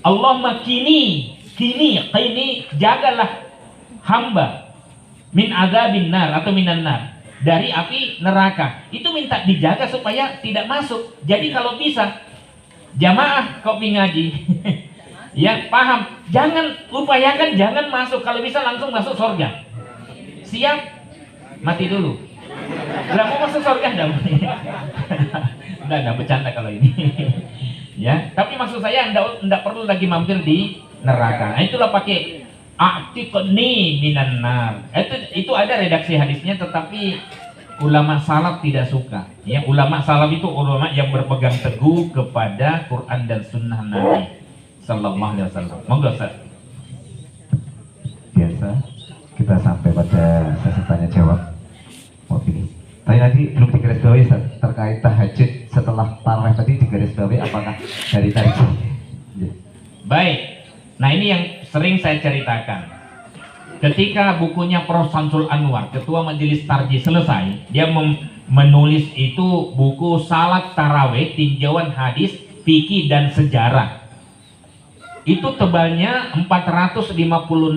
Allahumma kini jagalah hamba min azabin nar atau minan nar, dari api neraka. Itu minta dijaga supaya tidak masuk. Jadi kalau bisa jamaah kopi ngaji ya paham, upayakan jangan masuk. Kalau bisa langsung masuk surga. Siap? Mati dulu. Udah mau masuk surga udah bercanda kalau ini. Ya, tapi maksud saya enggak perlu lagi mampir di neraka. Nah, itulah pakai a'tiqni minan nar. Itu ada redaksi hadisnya, tetapi ulama salaf tidak suka. Ya, ulama salaf itu ulama yang berpegang teguh kepada Quran dan Sunnah Nabi Sallallahu Alaihi Wasallam. Monggo Ustaz. Biasa kita sampai pada sesi tanya jawab. Ini. Tadi nanti belum digarisbawahi terkait tahajud setelah tarawih tadi digarisbawahi apakah dari tadi? Baik. Nah ini yang sering saya ceritakan. Ketika bukunya Prof. Samsul Anwar, Ketua Majelis Tarjih selesai, dia menulis itu buku Salat Tarawih, Tinjauan Hadis, Fikih dan Sejarah. Itu tebalnya 456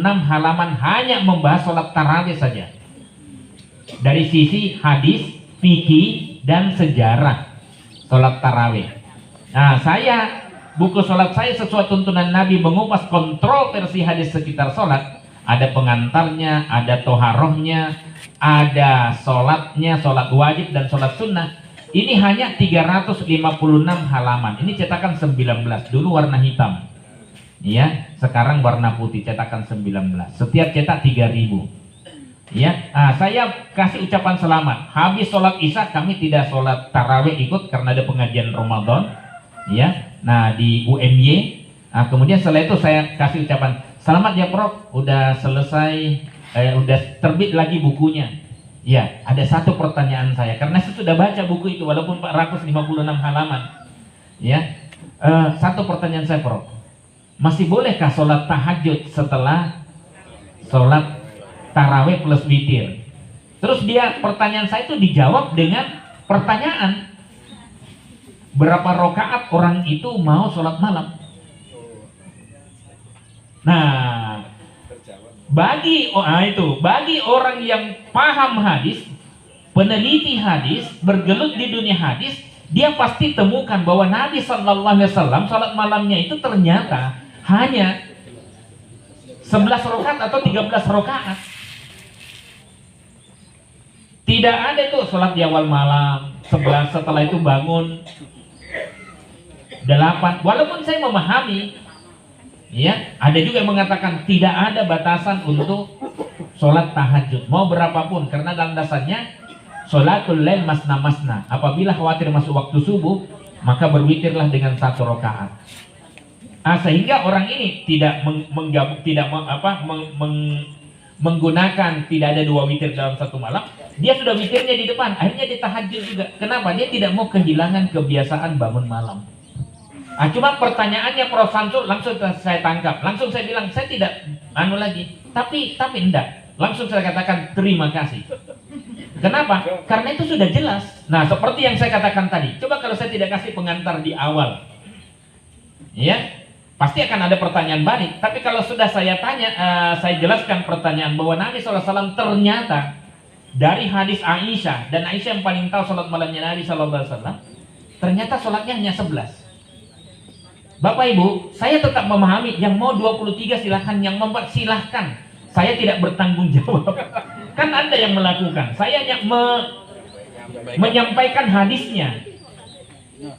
halaman, hanya membahas sholat tarawih saja. Dari sisi hadis, fikih, dan sejarah sholat tarawih. Nah, buku sholat saya sesuai tuntunan Nabi, mengupas kontroversi hadis sekitar sholat. Ada pengantarnya, ada toharohnya, ada sholatnya, sholat wajib dan sholat sunnah. Ini hanya 356 halaman. Ini cetakan 19, dulu warna hitam. Ya, sekarang warna putih, cetakan 19. Setiap cetak 3.000. Ya, saya kasih ucapan selamat. Habis sholat isya kami tidak sholat tarawih ikut karena ada pengajian Ramadan. Ya, nah di UMY. Kemudian setelah itu saya kasih ucapan Selamat ya Prof, udah selesai, udah terbit lagi bukunya. Ya, ada satu pertanyaan saya, karena saya sudah baca buku itu walaupun 456 halaman. Ya, satu pertanyaan saya Prof, masih bolehkah sholat tahajud setelah sholat tarawih plus witir? Terus pertanyaan saya itu dijawab dengan pertanyaan, berapa rakaat orang itu mau sholat malam? Nah, bagi orang yang paham hadis, peneliti hadis, bergelut di dunia hadis, dia pasti temukan bahwa Nabi Sallallahu Alaihi Wasallam sholat malamnya itu ternyata hanya 11 rakaat atau 13 rakaat. Tidak ada itu sholat di awal malam 11, setelah itu bangun 8. Walaupun saya memahami, ya, ada juga yang mengatakan tidak ada batasan untuk sholat tahajud mau berapapun, karena dalam dasarnya sholatul lail masna. Apabila khawatir masuk waktu subuh, maka berwitirlah dengan 1 rakaat. Sehingga orang ini tidak menggunakan, tidak ada 2 witir dalam satu malam. Dia sudah witirnya di depan, akhirnya dia tahajud juga. Kenapa? Dia tidak mau kehilangan kebiasaan bangun malam. Cuma pertanyaannya Prof Samsul langsung saya tangkap, langsung saya bilang saya tidak lagi, tapi enggak. Langsung saya katakan terima kasih. Kenapa? Karena itu sudah jelas. Nah, seperti yang saya katakan tadi, coba kalau saya tidak kasih pengantar di awal, ya, pasti akan ada pertanyaan balik. Tapi kalau sudah saya tanya, saya jelaskan pertanyaan bahwa Nabi SAW ternyata dari hadis Aisyah, dan Aisyah yang paling tahu sholat malamnya Nabi SAW, ternyata sholatnya hanya 11. Bapak Ibu, saya tetap memahami, yang mau 23 silahkan, yang mau 4 silahkan. Saya tidak bertanggung jawab. Kan Anda yang melakukan. Saya hanya menyampaikan hadisnya.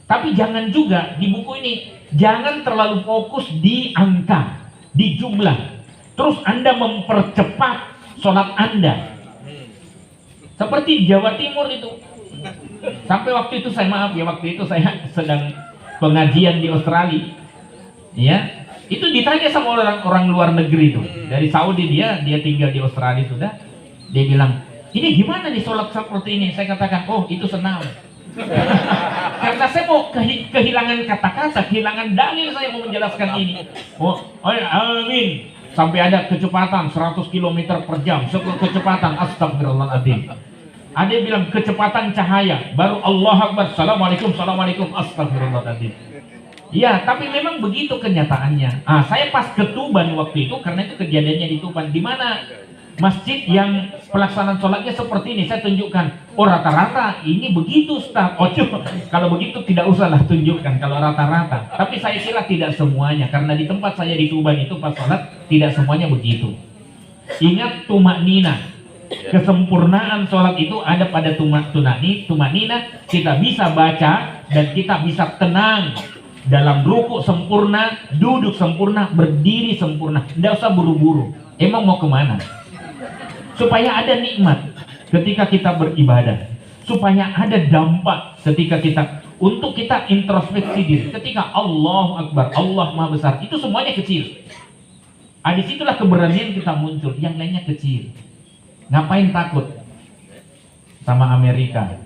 Tapi jangan juga di buku ini, jangan terlalu fokus di angka, di jumlah. Terus Anda mempercepat sholat Anda. Seperti di Jawa Timur itu. Sampai waktu itu waktu itu saya sedang pengajian di Australia, ya, itu ditanya sama orang luar negeri itu, dari Saudi, dia tinggal di Australia sudah, dia bilang, ini gimana nih sholat seperti ini? Saya katakan, oh itu senang, karena saya mau kehilangan kata-kata, kehilangan dalil, saya mau menjelaskan ini. Amin, sampai ada kecepatan 100 km per jam, kecepatan, astagfirullahaladzim. Ada yang bilang kecepatan cahaya, baru Allah Akbar, Assalamualaikum, astagfirullahaladzim. Ya, tapi memang begitu kenyataannya. Saya pas ke Tuban waktu itu, karena itu kejadiannya di Tuban, di mana masjid yang pelaksanaan sholatnya seperti ini. Saya tunjukkan, oh rata-rata ini begitu Ustaz. Kalau begitu tidak usahlah tunjukkan kalau rata-rata. Tapi saya kira tidak semuanya, karena di tempat saya di Tuban itu pas sholat tidak semuanya begitu. Ingat tumaknina. Kesempurnaan sholat itu ada pada tumaknina. Kita bisa baca dan kita bisa tenang dalam ruku sempurna, duduk sempurna, berdiri sempurna. Tidak usah buru-buru. Emang mau kemana? Supaya ada nikmat ketika kita beribadah, supaya ada dampak ketika untuk kita introspeksi diri. Ketika Allahu Akbar, Allah Maha Besar, itu semuanya kecil. Disitulah keberanian kita muncul. Yang lainnya kecil. Ngapain takut sama Amerika?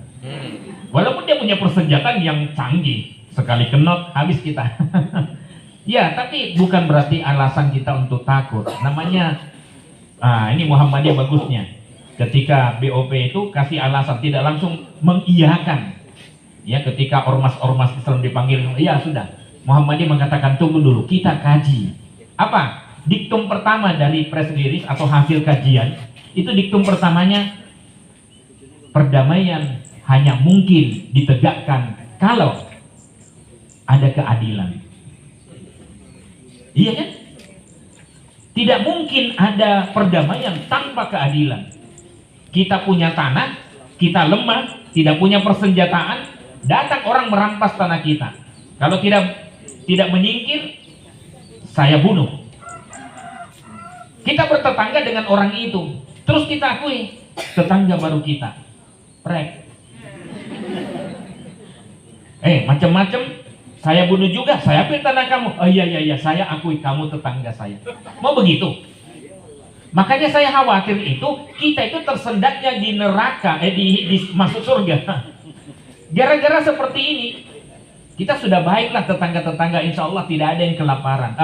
Walaupun dia punya persenjataan yang canggih, sekali kenot habis kita. Ya, tapi bukan berarti alasan kita untuk takut. Namanya, ini Muhammadiyah bagusnya. Ketika BOP itu kasih alasan, tidak langsung mengiyakan. Ya, ketika ormas-ormas Islam dipanggil, ya sudah. Muhammadiyah mengatakan tunggu dulu, kita kaji. Apa? Diktum pertama dari press release atau hasil kajian. Itu diktum pertamanya, perdamaian hanya mungkin ditegakkan kalau ada keadilan. Iya kan? Tidak mungkin ada perdamaian tanpa keadilan. Kita punya tanah, kita lemah, tidak punya persenjataan, datang orang merampas tanah kita. Kalau tidak menyingkir, saya bunuh. Kita bertetangga dengan orang itu. Terus kita akui, tetangga baru kita, macam-macam, Saya bunuh juga, saya ambil tanah kamu. Oh iya, saya akui kamu tetangga saya. Mau begitu? Makanya saya khawatir itu, kita itu tersendatnya di neraka, di masuk surga. Gara-gara seperti ini, kita sudah baiklah tetangga-tetangga, insya Allah tidak ada yang kelaparan.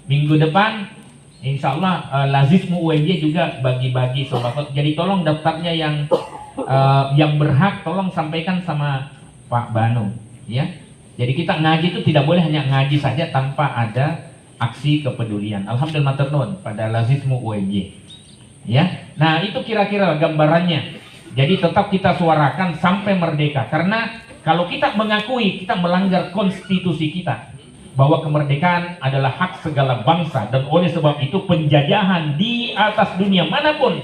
Minggu depan, insya Allah Lazismu UMJ juga bagi-bagi sembako. Jadi tolong daftarnya yang berhak, tolong sampaikan sama Pak Banu, ya. Jadi kita ngaji itu tidak boleh hanya ngaji saja tanpa ada aksi kepedulian. Alhamdulillah matur pada Lazismu UMJ. Ya. Nah, itu kira-kira gambarannya. Jadi tetap kita suarakan sampai merdeka, karena kalau kita mengakui kita melanggar konstitusi kita bahwa kemerdekaan adalah hak segala bangsa, dan oleh sebab itu penjajahan di atas dunia manapun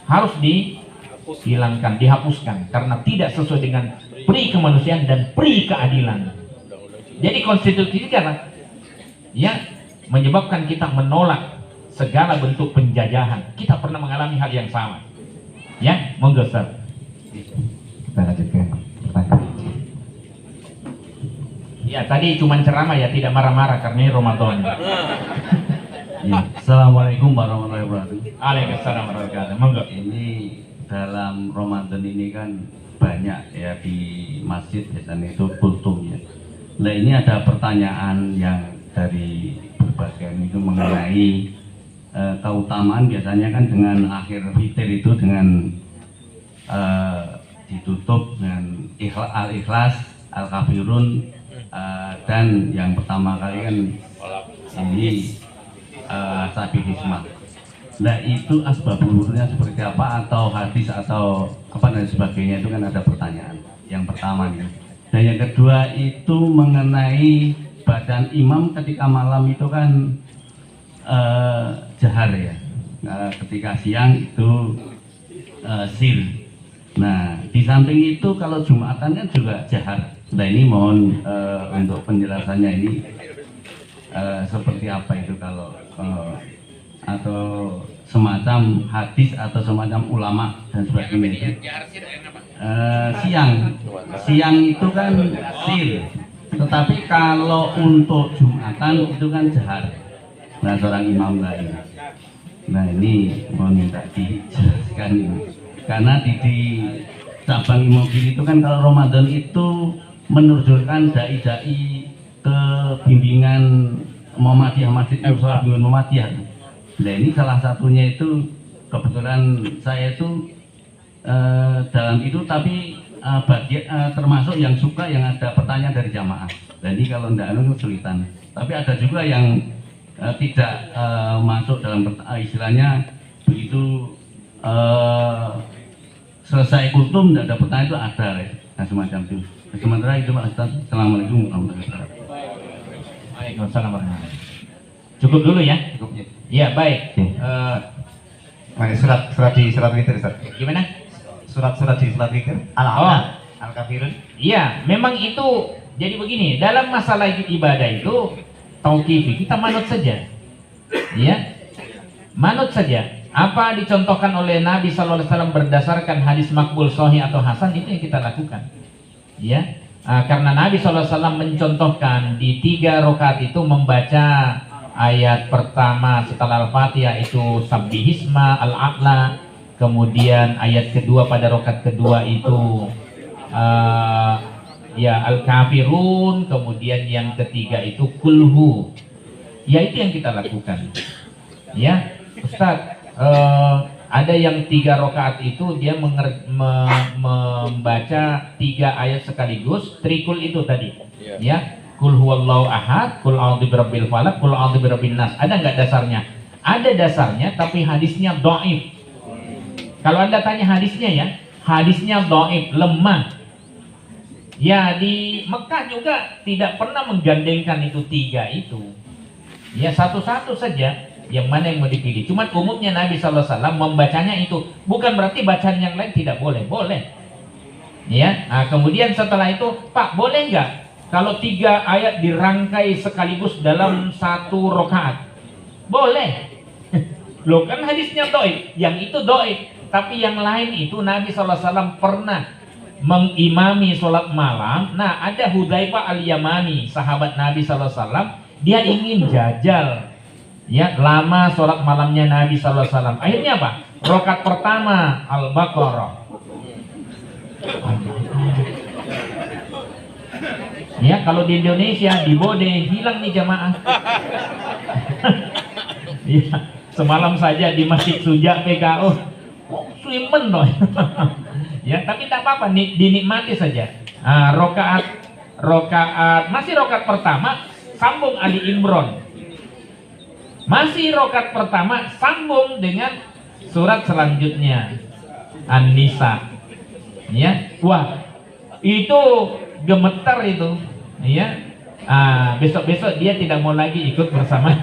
harus dihilangkan, dihapuskan, karena tidak sesuai dengan pri kemanusiaan dan pri keadilan. Jadi konstitusi kita ya menyebabkan kita menolak segala bentuk penjajahan. Kita pernah mengalami hal yang sama. Ya, monggo Ustaz. Kita lanjutkan pertanyaan. Ya, tadi cuma ceramah ya, tidak marah-marah karena ini Ramadan. Ya. Assalamualaikum warahmatullahi wabarakatuh. Waalaikumsalam warahmatullahi wabarakatuh. Monggo. Ini dalam Ramadan ini kan banyak ya di masjid biasanya itu kultum ya. Nah, ini ada pertanyaan yang dari berbagai itu mengenai keutamaan biasanya kan dengan akhir fitir itu dengan ditutup dengan al-ikhlas, al-kafirun, dan yang pertama kali kan ini sabihisma. Nah, itu asbabul wurudnya seperti apa, atau hadis atau apa dan sebagainya, itu kan ada pertanyaan. Yang pertama nih. Dan yang kedua itu mengenai badan imam ketika malam itu kan jahar ya. Ketika siang itu sir. Nah, di samping itu kalau Jumatan kan juga jahar. Nah, ini mohon untuk penjelasannya ini seperti apa itu kalau atau semacam hadis atau semacam ulama dan sebagainya. Siang itu kan sir, tetapi kalau untuk Jumatan itu kan jahar. Nah, seorang imam lain. Nah, ini mohon minta dijelaskan ini. Karena di cabang Immobil itu kan kalau Ramadan itu menunjukkan dai-dai ke bimbingan Muhammadiyah, Masjid Nusra Bimbingan Muhammadiyah. Nah, ini salah satunya itu kebetulan saya itu dalam itu, tapi termasuk yang suka yang ada pertanyaan dari jamaah. Jadi kalau tidak itu kesulitan. Tapi ada juga yang tidak masuk dalam istilahnya begitu selesai kultum tidak ada pertanyaan itu ada ya. Nah, semacam itu. Sementara itu Pak Ustaz. Assalamualaikum warahmatullahi wabarakatuh. Waalaikumsalam warahmatullahi wabarakatuh. Cukup dulu ya. Cukup ya. Ya, baik. Surat di surat witir, Ustaz. Gimana? Surat di surat witir. Al-kafirun. Iya, memang itu. Jadi begini, dalam masalah ibadah itu tauqifi, kita manut saja. Ya. Manut saja. Apa dicontohkan oleh Nabi SAW berdasarkan hadis makbul, sahih atau hasan, itu yang kita lakukan. Ya, karena Nabi SAW mencontohkan di 3 rakaat itu membaca ayat pertama setelah Al-Fatihah itu Sabbihisma Al-A'la, kemudian ayat kedua pada rakaat kedua itu ya Al-Kafirun, kemudian yang ketiga itu Kulhu. Ya, itu yang kita lakukan. Ya, Ustaz. Ada yang 3 rakaat itu dia membaca 3 ayat sekaligus, trikul itu tadi. Ya, Kul huwallahu ahad, Kul a'udzu birabbil falaq, Kul a'udzu birabbin nas. Ada nggak dasarnya? Ada dasarnya, tapi hadisnya dhaif. Kalau Anda tanya hadisnya ya, hadisnya dhaif, lemah. Ya, di Mekah juga tidak pernah menggandengkan itu 3 itu. Ya, satu-satu saja. Yang mana yang mau dipilih? Cuman umumnya Nabi SAW membacanya itu, bukan berarti bacaan yang lain tidak boleh, boleh. Ya, nah, kemudian setelah itu, Pak, boleh nggak kalau 3 ayat dirangkai sekaligus dalam 1 rakaat? Boleh. Loh, kan hadisnya dhaif, yang itu dhaif, tapi yang lain itu Nabi SAW pernah mengimami sholat malam. Nah, ada Hudzaifah al-Yamani, sahabat Nabi SAW, dia ingin jajal ya lama sholat malamnya Nabi SAW. Akhirnya apa? Rakaat pertama Al-Baqarah. Ya, kalau di Indonesia di Bode hilang nih jamaah. Ya, semalam saja di Masjid Suja PKO swimen loh. Ya, tapi tak apa-apa, dinikmati saja. Rokaat masih rokaat pertama sambung Ali Imran. Masih rokaat pertama sambung dengan surat selanjutnya An-Nisa. Ya, wah itu gemetar itu. Ya, besok-besok dia tidak mau lagi ikut bersama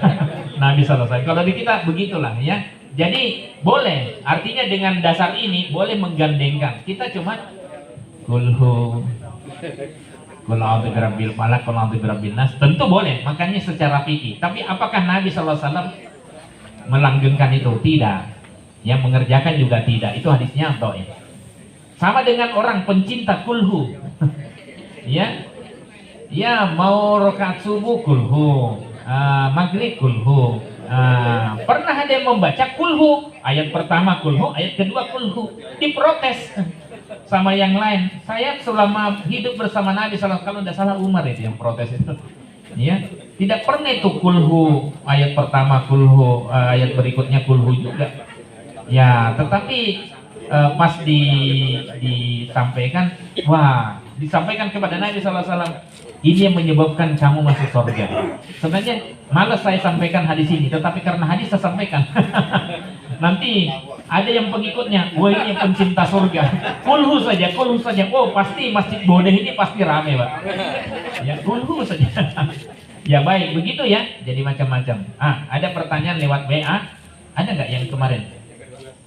Nabi SAW. Kalau di kita begitulah ya. Jadi boleh, artinya dengan dasar ini boleh menggandengkan. Kita cuma kulhu, kul a'udzu birabbil falaq, kul a'udzu birabbin nas, tentu boleh. Makanya secara fikih. Tapi apakah Nabi SAW melanggengkan itu? Tidak. Yang mengerjakan juga tidak. Itu hadisnya dhaif. Sama dengan orang pencinta kulhu. Ya, mau rakaat subuh kulhu, maghrib kulhu. Pernah ada yang membaca kulhu, ayat pertama kulhu, ayat kedua kulhu, diprotes sama yang lain. Saya selama hidup bersama Nabi SAW, kalau tidak salah Umar itu yang protes itu. Ya, tidak pernah itu kulhu, ayat pertama kulhu, ayat berikutnya kulhu juga. Ya, tetapi pas disampaikan, disampaikan kepada Nabi SAW, ini yang menyebabkan kamu masuk surga. Sebenarnya malas saya sampaikan hadis ini, tetapi karena hadis saya sampaikan. Nanti ada yang pengikutnya, wah ini yang pencinta surga. Kulhu saja. Oh pasti Masjid Bode ini pasti rame, Pak. Ya kulhu saja. Ya baik, begitu ya. Jadi macam-macam. Ada pertanyaan lewat WA. Ada nggak yang kemarin?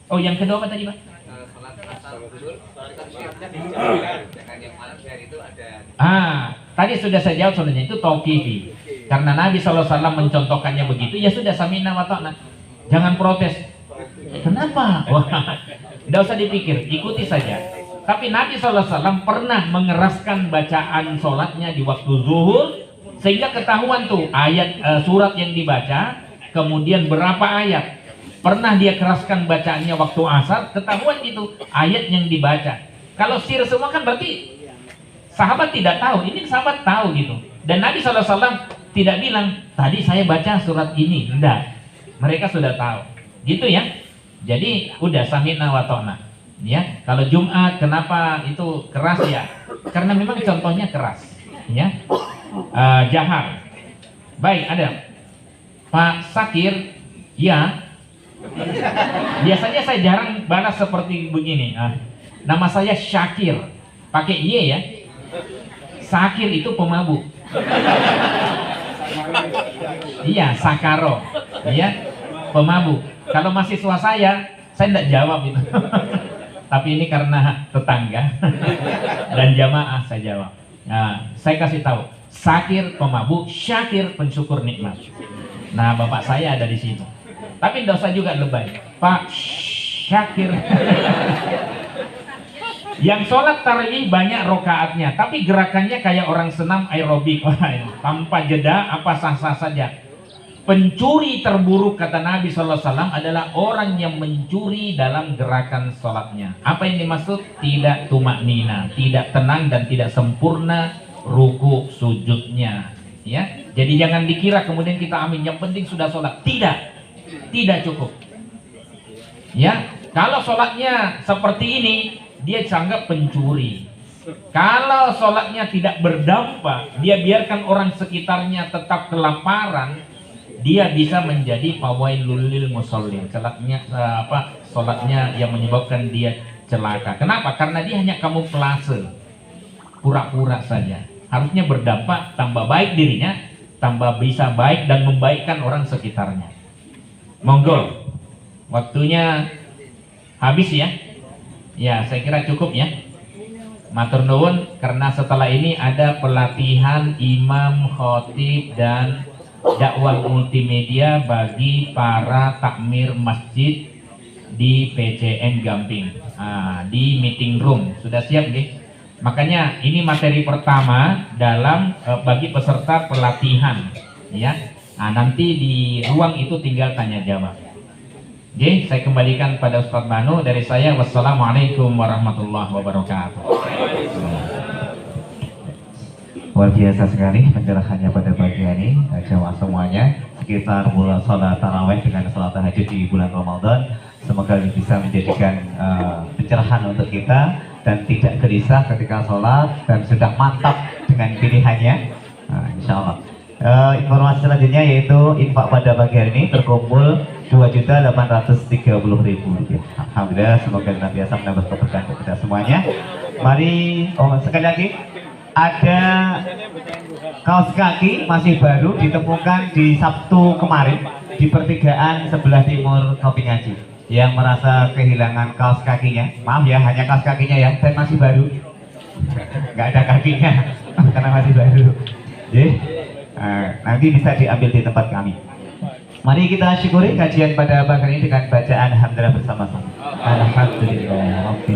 Oh yang kedua apa tadi, Pak? Tadi sudah saya jawab sebenarnya, itu tauqifi. Karena Nabi SAW mencontohkannya begitu, ya sudah sami'na wa ta'na. Jangan protes. Kenapa? Wah, tidak usah dipikir, ikuti saja. Tapi Nabi SAW pernah mengeraskan bacaan sholatnya di waktu zuhur, sehingga ketahuan tuh ayat surat yang dibaca, kemudian berapa ayat. Pernah dia keraskan bacaannya waktu asar, ketahuan itu ayat yang dibaca. Kalau sir semua kan berarti sahabat tidak tahu, ini sahabat tahu gitu. Dan Nabi SAW tidak bilang, tadi saya baca surat ini. Enggak, mereka sudah tahu. Gitu ya. Jadi udah sami'na wa ta'na. Ya, kalau Jumat kenapa itu keras ya? Karena memang contohnya keras. Ya, jahar. Baik, ada Pak Sakir. Ya, biasanya saya jarang balas seperti begini. Nama saya Syakir, pakai Y ya. Sakir itu pemabuk. Iya, sakaro. Iya, pemabuk. Kalau mahasiswa saya tidak jawab itu. Tapi ini karena tetangga dan jamaah saya jawab. Nah, saya kasih tahu, Sakir pemabuk, Syakir pensyukur nikmat. Nah, bapak saya ada di sini. Tapi tidak usah juga lebay, Pak Syakir. Yang sholat tarawih banyak rokaatnya, tapi gerakannya kayak orang senam aerobik, tanpa jeda, apa sah-sah saja. Pencuri terburuk kata Nabi SAW adalah orang yang mencuri dalam gerakan sholatnya. Apa yang dimaksud? Tidak tumak nina, tidak tenang dan tidak sempurna ruku sujudnya. Ya, jadi jangan dikira kemudian kita amin. Yang penting sudah sholat. Tidak cukup. Ya, kalau sholatnya seperti ini, dia dianggap pencuri. Kalau sholatnya tidak berdampak, dia biarkan orang sekitarnya tetap kelaparan, dia bisa menjadi fawailul lil musallin. Sholatnya yang menyebabkan dia celaka. Kenapa? Karena dia hanya kamuflase, pura-pura saja. Harusnya berdampak, tambah baik dirinya, tambah bisa baik dan membaikkan orang sekitarnya. Monggo, waktunya habis ya. Ya, saya kira cukup ya. Matur nuwun, karena setelah ini ada pelatihan imam, khotib dan dakwah multimedia bagi para takmir masjid di PCN Gamping. Di meeting room. Sudah siap nggih? Makanya ini materi pertama dalam bagi peserta pelatihan, ya. Nah, nanti di ruang itu tinggal tanya jawab. Oke, saya kembalikan pada Ustadz Manu. Dari saya, wassalamualaikum warahmatullahi wabarakatuh. Luar biasa sekali pencerahannya pada pagi ini, jamaah semuanya. Sekitar mulai sholat taraweh dengan sholat tahajud di bulan Ramadan. Semoga ini bisa menjadikan pencerahan untuk kita dan tidak gelisah ketika sholat dan sudah mantap dengan pilihannya. Insya Allah. Informasi selanjutnya yaitu infak pada pagi hari ini terkumpul 2.830.000. Alhamdulillah, semoga senantiasa menambah keberkahan kepada semuanya. Mari, sekali lagi ada kaos kaki masih baru ditemukan di Sabtu kemarin di pertigaan sebelah timur Kopi Ngaji. Yang merasa kehilangan kaos kakinya, maaf ya, hanya kaos kakinya ya, dan masih baru, nggak ada kakinya karena masih baru. Jadi nanti bisa diambil di tempat kami. Mari kita syukuri kajian pada pagi ini dengan bacaan hamdalah bersama-sama. Alhamdulillah.